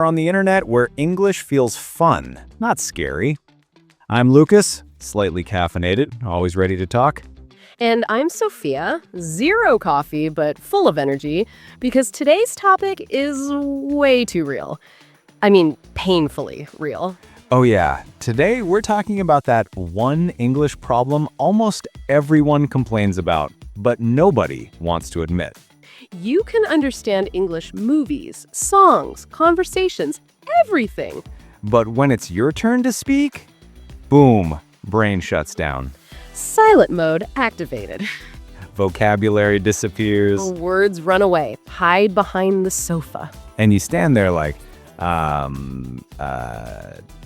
On the internet where English feels fun, not scary. I'm Lucas, slightly caffeinated, always ready to talk. And I'm Sophia, zero coffee, but full of energy, because today's topic is way too real. I mean, painfully real. Oh yeah, today we're talking about that one English problem almost everyone complains about, but nobody wants to admit. You can understand English movies, songs, conversations, everything. But when it's your turn to speak, boom, brain shuts down. Silent mode activated. Vocabulary disappears. Words run away, hide behind the sofa. And you stand there like,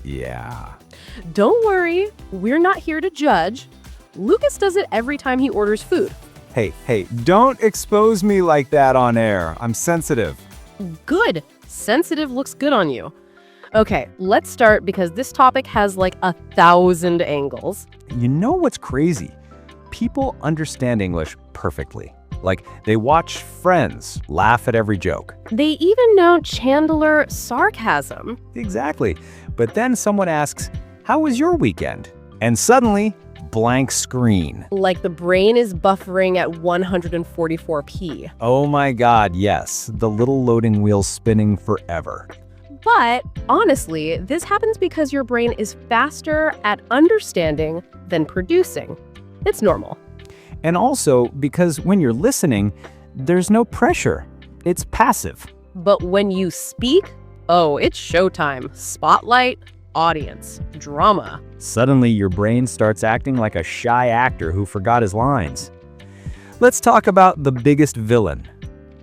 yeah. Don't worry, we're not here to judge. Lucas does it every time he orders food. Hey, don't expose me like that on air. I'm sensitive. Good. Sensitive looks good on you. Okay, let's start because this topic has like 1,000 angles. You know what's crazy? People understand English perfectly. Like, they watch Friends, laugh at every joke. They even know Chandler sarcasm. Exactly. But then someone asks, how was your weekend? And suddenly, blank screen. Like the brain is buffering at 144p. Oh my God, yes. The little loading wheel spinning forever. But honestly, this happens because your brain is faster at understanding than producing. It's normal. And also because when you're listening, there's no pressure. It's passive. But when you speak, oh, it's showtime. Spotlight, audience, drama. Suddenly, your brain starts acting like a shy actor who forgot his lines. Let's talk about the biggest villain.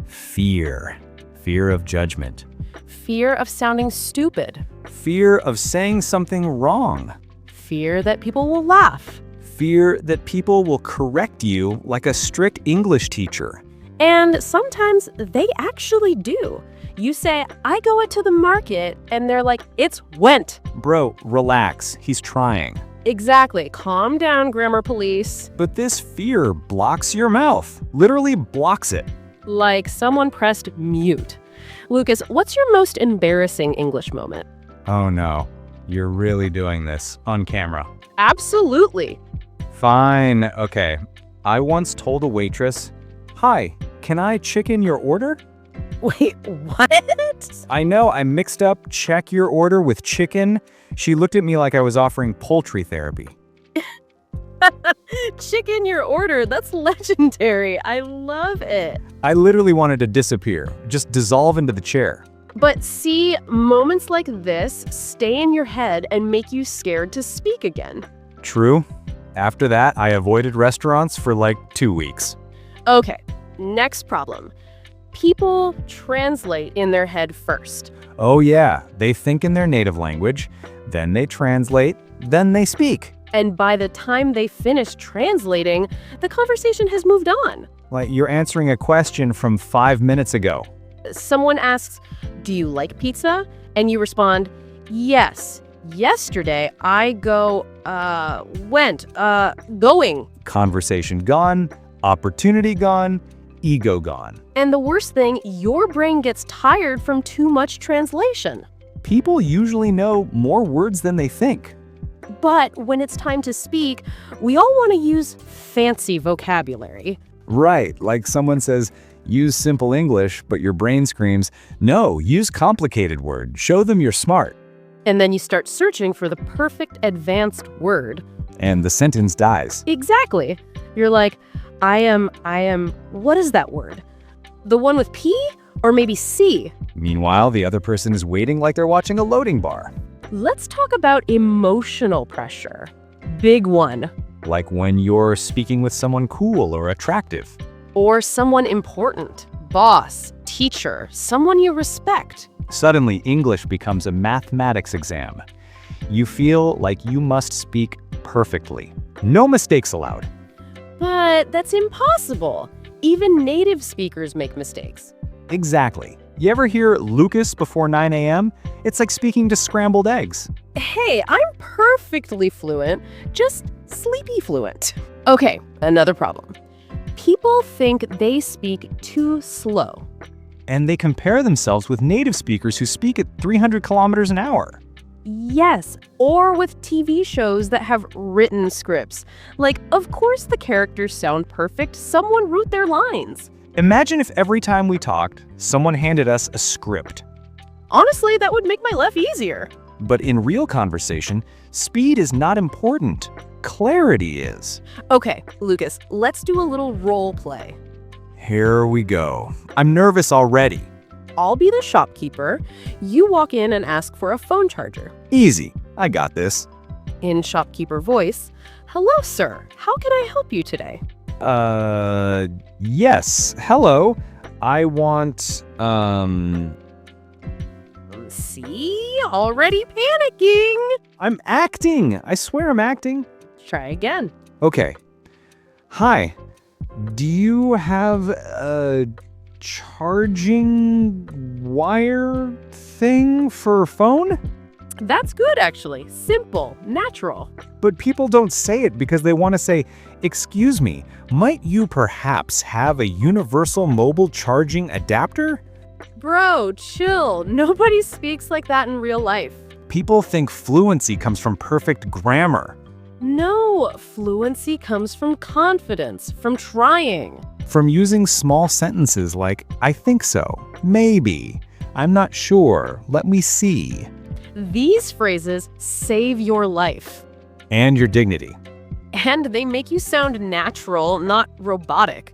Fear. Fear of judgment. Fear of sounding stupid. Fear of saying something wrong. Fear that people will laugh. Fear that people will correct you like a strict English teacher. And sometimes they actually do. You say, I go to the market, and they're like, it's went. Bro, relax. He's trying. Exactly. Calm down, grammar police. But this fear blocks your mouth. Literally blocks it. Like someone pressed mute. Lucas, what's your most embarrassing English moment? Oh no, you're really doing this on camera. Absolutely. Fine, okay. I once told a waitress, "Hi, can I chicken your order?" Wait, what? I know, I mixed up check your order with chicken. She looked at me like I was offering poultry therapy. Chicken your order, that's legendary. I love it. I literally wanted to disappear, just dissolve into the chair. But see, moments like this stay in your head and make you scared to speak again. True. After that, I avoided restaurants for like 2 weeks. Okay, next problem. People translate in their head first. Oh yeah, they think in their native language, then they translate, then they speak. And by the time they finish translating, the conversation has moved on. Like you're answering a question from 5 minutes ago. Someone asks, do you like pizza? And you respond, yes. Yesterday, I going. Conversation gone, opportunity gone, ego gone. And the worst thing, your brain gets tired from too much translation. People usually know more words than they think. But when it's time to speak, we all want to use fancy vocabulary. Right, like someone says, use simple English, but your brain screams, no, use complicated word. Show them you're smart. And then you start searching for the perfect advanced word. And the sentence dies. Exactly. You're like, I am, what is that word? The one with P or maybe C? Meanwhile, the other person is waiting like they're watching a loading bar. Let's talk about emotional pressure. Big one. Like when you're speaking with someone cool or attractive. Or someone important. Boss, teacher, someone you respect. Suddenly, English becomes a mathematics exam. You feel like you must speak perfectly. No mistakes allowed. But that's impossible. Even native speakers make mistakes. Exactly. You ever hear Lucas before 9 a.m.? It's like speaking to scrambled eggs. Hey, I'm perfectly fluent, just sleepy fluent. Okay, another problem. People think they speak too slow. And they compare themselves with native speakers who speak at 300 kilometers an hour. Yes, or with TV shows that have written scripts. Like, of course the characters sound perfect, someone wrote their lines. Imagine if every time we talked, someone handed us a script. Honestly, that would make my life easier. But in real conversation, speed is not important. Clarity is. Okay, Lucas, let's do a little role play. Here we go. I'm nervous already. I'll be the shopkeeper. You walk in and ask for a phone charger. Easy. I got this. In shopkeeper voice, "Hello, sir. How can I help you today?" Yes. Hello. I want, See? Already panicking. I'm acting. I swear I'm acting. Try again. Okay. Hi. Do you have a charging wire thing for phone? That's good, actually. Simple, natural. But people don't say it because they want to say, "Excuse me, might you perhaps have a universal mobile charging adapter?" Bro, chill. Nobody speaks like that in real life. People think fluency comes from perfect grammar, No, fluency comes from confidence, from trying. from using small sentences like, "I think so," "maybe," "I'm not sure," "let me see," These phrases save your life. and your dignity. And they make you sound natural, not robotic.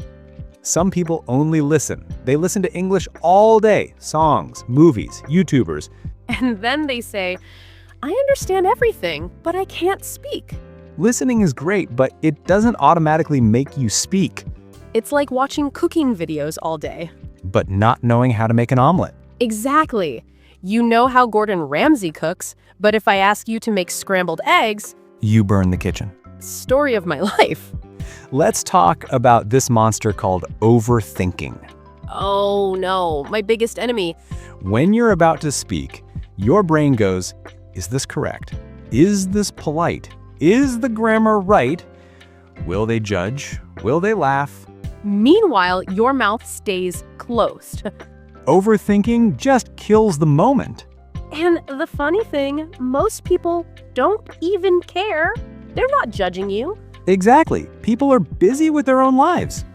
Some people only listen. They listen to English all day, songs, movies, YouTubers. And then they say, "I understand everything, but I can't speak." Listening is great, but it doesn't automatically make you speak. It's like watching cooking videos all day. But not knowing how to make an omelet. Exactly. You know how Gordon Ramsay cooks, but if I ask you to make scrambled eggs, You burn the kitchen. story of my life. Let's talk about this monster called overthinking. Oh no, my biggest enemy. When you're about to speak, your brain goes, "Is this correct? Is this polite? Is the grammar right? Will they judge? Will they laugh?" Meanwhile, your mouth stays closed. Overthinking just kills the moment. And the funny thing, most people don't even care. They're not judging you. Exactly. People are busy with their own lives.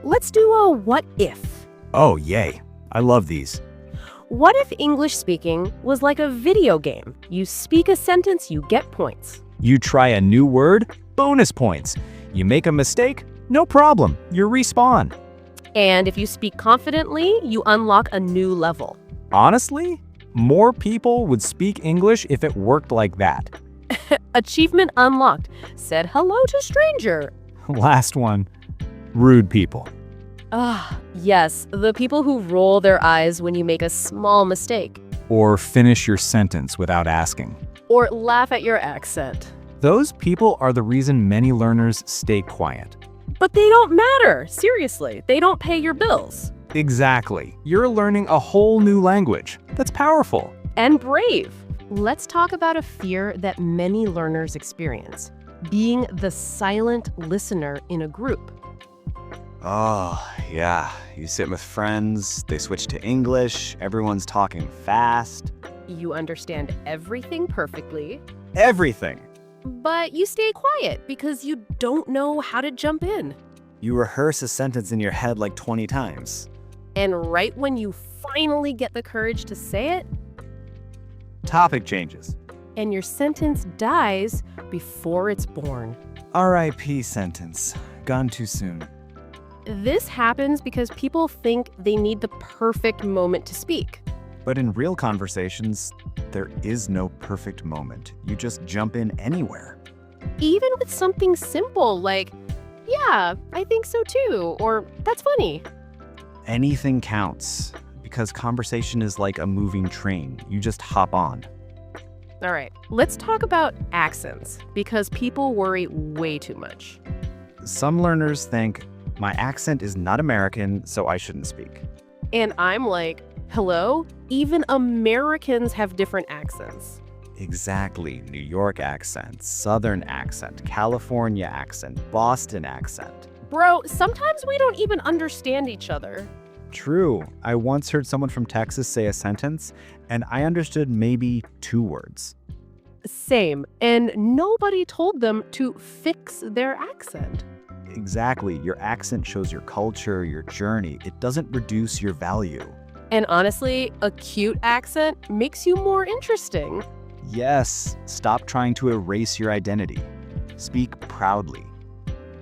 Let's do a what if. Oh, yay. I love these. What if English speaking was like a video game? You speak a sentence, you get points. You try a new word, bonus points. You make a mistake, no problem. You respawn. And if you speak confidently, you unlock a new level. Honestly, more people would speak English if it worked like that. Achievement unlocked. Said hello to stranger. Last one, rude people. Ah, yes, the people who roll their eyes when you make a small mistake. Or finish your sentence without asking. Or laugh at your accent. Those people are the reason many learners stay quiet. But they don't matter. Seriously, they don't pay your bills. Exactly. You're learning a whole new language. That's powerful. And brave. Let's talk about a fear that many learners experience. Being the silent listener in a group. Oh, yeah. You sit with friends, they switch to English, everyone's talking fast. You understand everything perfectly, Everything. but you stay quiet because you don't know how to jump in. You rehearse a sentence in your head like 20 times. And right when you finally get the courage to say it, Topic changes. and your sentence dies before it's born. RIP sentence. Gone too soon. This happens because people think they need the perfect moment to speak. But in real conversations, there is no perfect moment. You just jump in anywhere. Even with something simple like, "Yeah, I think so too," or "That's funny." Anything counts. Because conversation is like a moving train. You just hop on. All right, let's talk about accents because people worry way too much. Some learners think, my accent is not American, so I shouldn't speak. And I'm like, hello? Even Americans have different accents. Exactly. New York accent, Southern accent, California accent, Boston accent. Bro, sometimes we don't even understand each other. True. I once heard someone from Texas say a sentence, and I understood maybe 2 words. Same, and nobody told them to fix their accent. Exactly. Your accent shows your culture, your journey. It doesn't reduce your value. And honestly, a cute accent makes you more interesting. Yes. Stop trying to erase your identity. Speak proudly.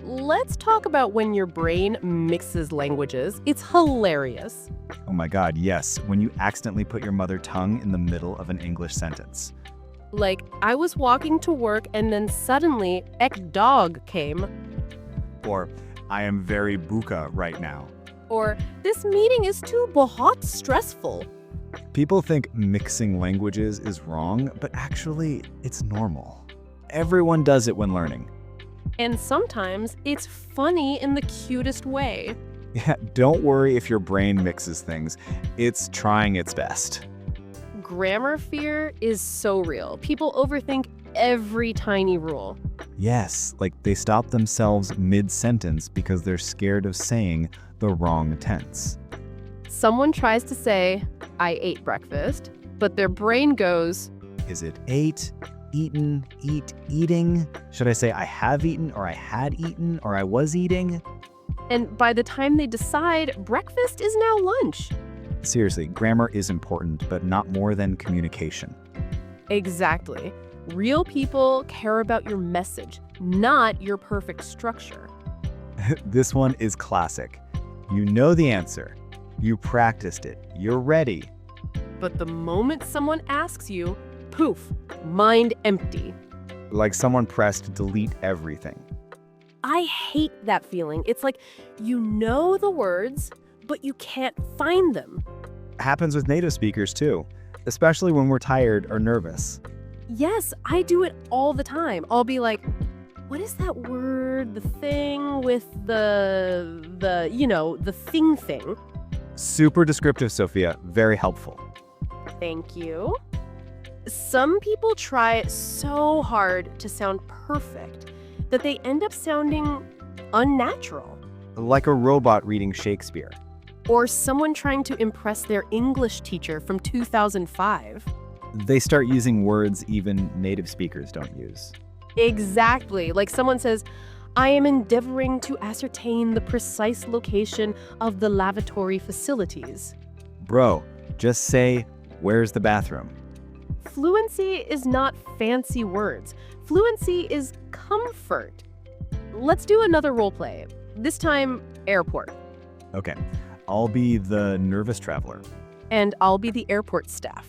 Let's talk about when your brain mixes languages. It's hilarious. Oh my God, yes. When you accidentally put your mother tongue in the middle of an English sentence. Like, I was walking to work and then suddenly, ek dog came. Or, I am very buka right now. Or, this meeting is too bahut stressful. People think mixing languages is wrong, but actually, it's normal. Everyone does it when learning. And sometimes it's funny in the cutest way. Yeah, don't worry if your brain mixes things. It's trying its best. Grammar fear is so real. People overthink every tiny rule. Yes, like they stop themselves mid-sentence because they're scared of saying the wrong tense. Someone tries to say, I ate breakfast, but their brain goes, Is it ate, eaten, eating? Should I say I have eaten, or I had eaten, or I was eating? and by the time they decide, breakfast is now lunch. Seriously, grammar is important, but not more than communication. Exactly. Real people care about your message, not your perfect structure. This one is classic. You know the answer. You practiced it. You're ready. But the moment someone asks you, poof, mind empty. Like someone pressed delete everything. I hate that feeling. It's like you know the words, but you can't find them. Happens with native speakers too, especially when we're tired or nervous. Yes, I do it all the time. I'll be like, what is that word? The thing with the thing. Super descriptive, Sophia. Very helpful. Thank you. Some people try so hard to sound perfect that they end up sounding unnatural. Like a robot reading Shakespeare. Or someone trying to impress their English teacher from 2005. They start using words even native speakers don't use. Exactly. Like someone says, I am endeavoring to ascertain the precise location of the lavatory facilities. Bro, just say, where's the bathroom? Fluency is not fancy words. Fluency is comfort. Let's do another role play. This time, airport. Okay, I'll be the nervous traveler. And I'll be the airport staff.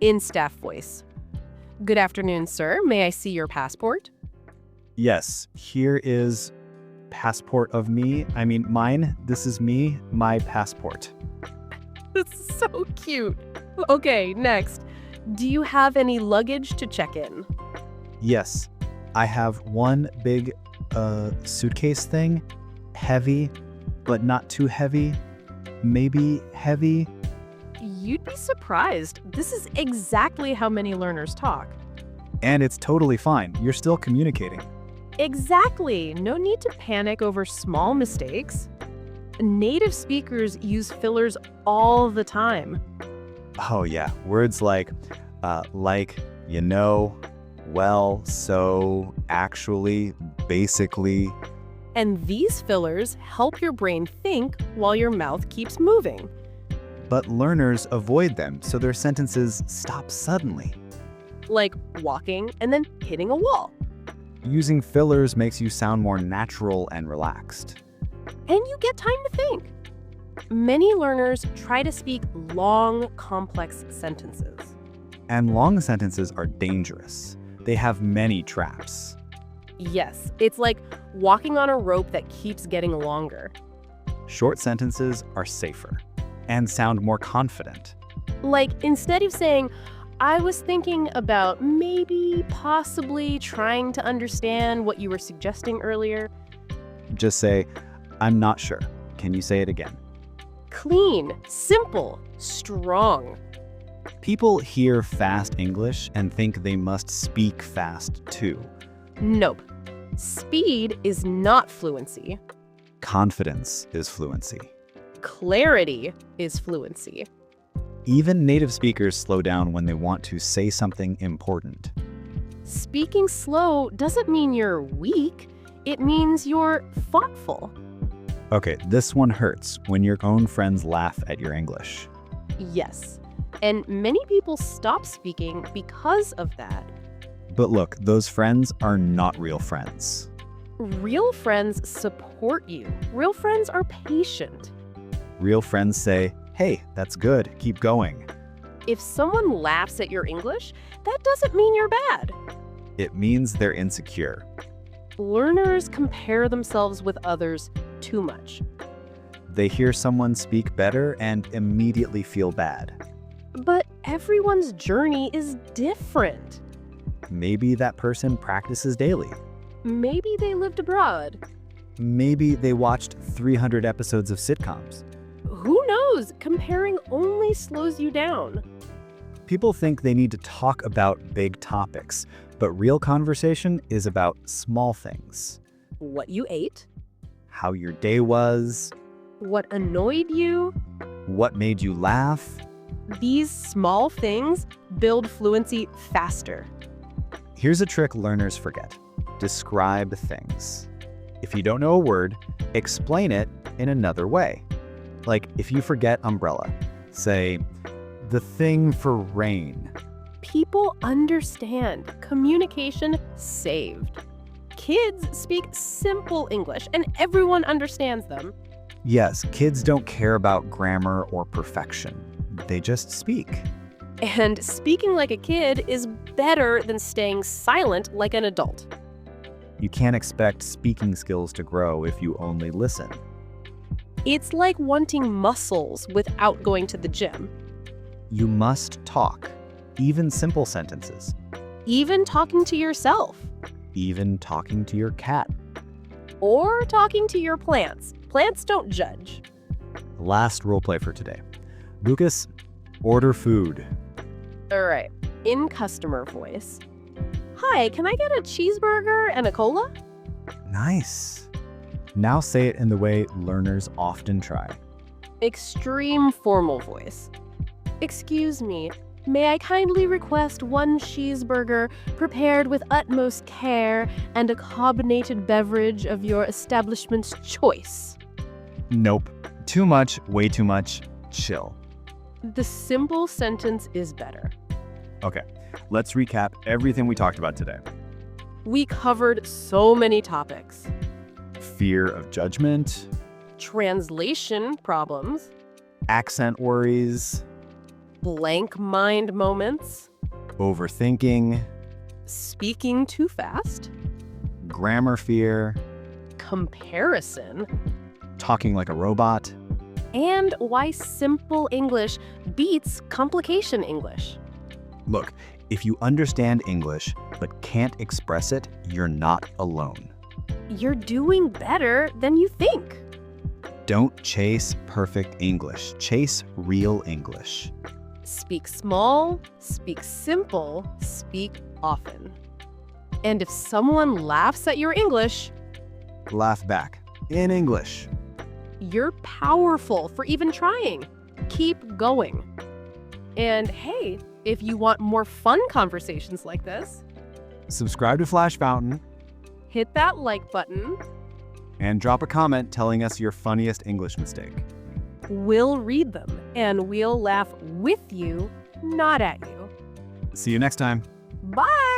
In staff voice. Good afternoon, sir. May I see your passport? Yes, here is passport of me. I mean, mine. This is me, my passport. That's so cute. Okay, next. Do you have any luggage to check in? Yes, I have one big suitcase thing. Heavy, but not too heavy. Maybe heavy. You'd be surprised. This is exactly how many learners talk. And it's totally fine. You're still communicating. Exactly. No need to panic over small mistakes. Native speakers use fillers all the time. Oh yeah, words like, you know, well, so, actually, basically. And these fillers help your brain think while your mouth keeps moving. But learners avoid them, so their sentences stop suddenly. Like walking and then hitting a wall. Using fillers makes you sound more natural and relaxed. And you get time to think. Many learners try to speak long, complex sentences. And long sentences are dangerous. They have many traps. Yes, it's like walking on a rope that keeps getting longer. Short sentences are safer and sound more confident. Like, instead of saying, I was thinking about maybe, possibly trying to understand what you were suggesting earlier. Just say, I'm not sure. Can you say it again? Clean, simple, strong. People hear fast English and think they must speak fast too. Nope. Speed is not fluency. Confidence is fluency. Clarity is fluency. Even native speakers slow down when they want to say something important. Speaking slow doesn't mean you're weak. It means you're thoughtful. Okay, this one hurts when your own friends laugh at your English. Yes. And many people stop speaking because of that. But look, those friends are not real friends. Real friends support you. Real friends are patient. Real friends say, hey, that's good, keep going. If someone laughs at your English, that doesn't mean you're bad. It means they're insecure. Learners compare themselves with others too much. They hear someone speak better and immediately feel bad. But everyone's journey is different. Maybe that person practices daily. Maybe they lived abroad. Maybe they watched 300 episodes of sitcoms. Who knows? Comparing only slows you down. People think they need to talk about big topics, but real conversation is about small things. What you ate, How your day was, what annoyed you. what made you laugh. These small things build fluency faster. Here's a trick learners forget. Describe things. If you don't know a word, explain it in another way. Like if you forget umbrella, say, the thing for rain. People understand. Communication saved. Kids speak simple English and everyone understands them. Yes, kids don't care about grammar or perfection. They just speak. And speaking like a kid is better than staying silent like an adult. You can't expect speaking skills to grow if you only listen. It's like wanting muscles without going to the gym. You must talk, even simple sentences, Even talking to yourself. even talking to your cat. Or talking to your plants. Plants don't judge. Last roleplay for today. Lucas, order food. All right. In customer voice. Hi, can I get a cheeseburger and a cola? Nice. Now say it in the way learners often try. Extreme formal voice. Excuse me, may I kindly request one cheeseburger prepared with utmost care and a carbonated beverage of your establishment's choice? Nope. Too much, way too much. Chill. The simple sentence is better. Okay, let's recap everything we talked about today. We covered so many topics. Fear of judgment, Translation problems, accent worries, blank mind moments, overthinking, speaking too fast, grammar fear, comparison, talking like a robot. and why simple English beats complication English. Look, if you understand English but can't express it, you're not alone. You're doing better than you think. Don't chase perfect English. Chase real English. Speak small, speak simple, speak often. And if someone laughs at your English, Laugh back in English. you're powerful for even trying. Keep going. And hey, if you want more fun conversations like this, Subscribe to Flash Fountain hit that like button. and drop a comment telling us your funniest English mistake. We'll read them and we'll laugh with you, not at you. See you next time. Bye!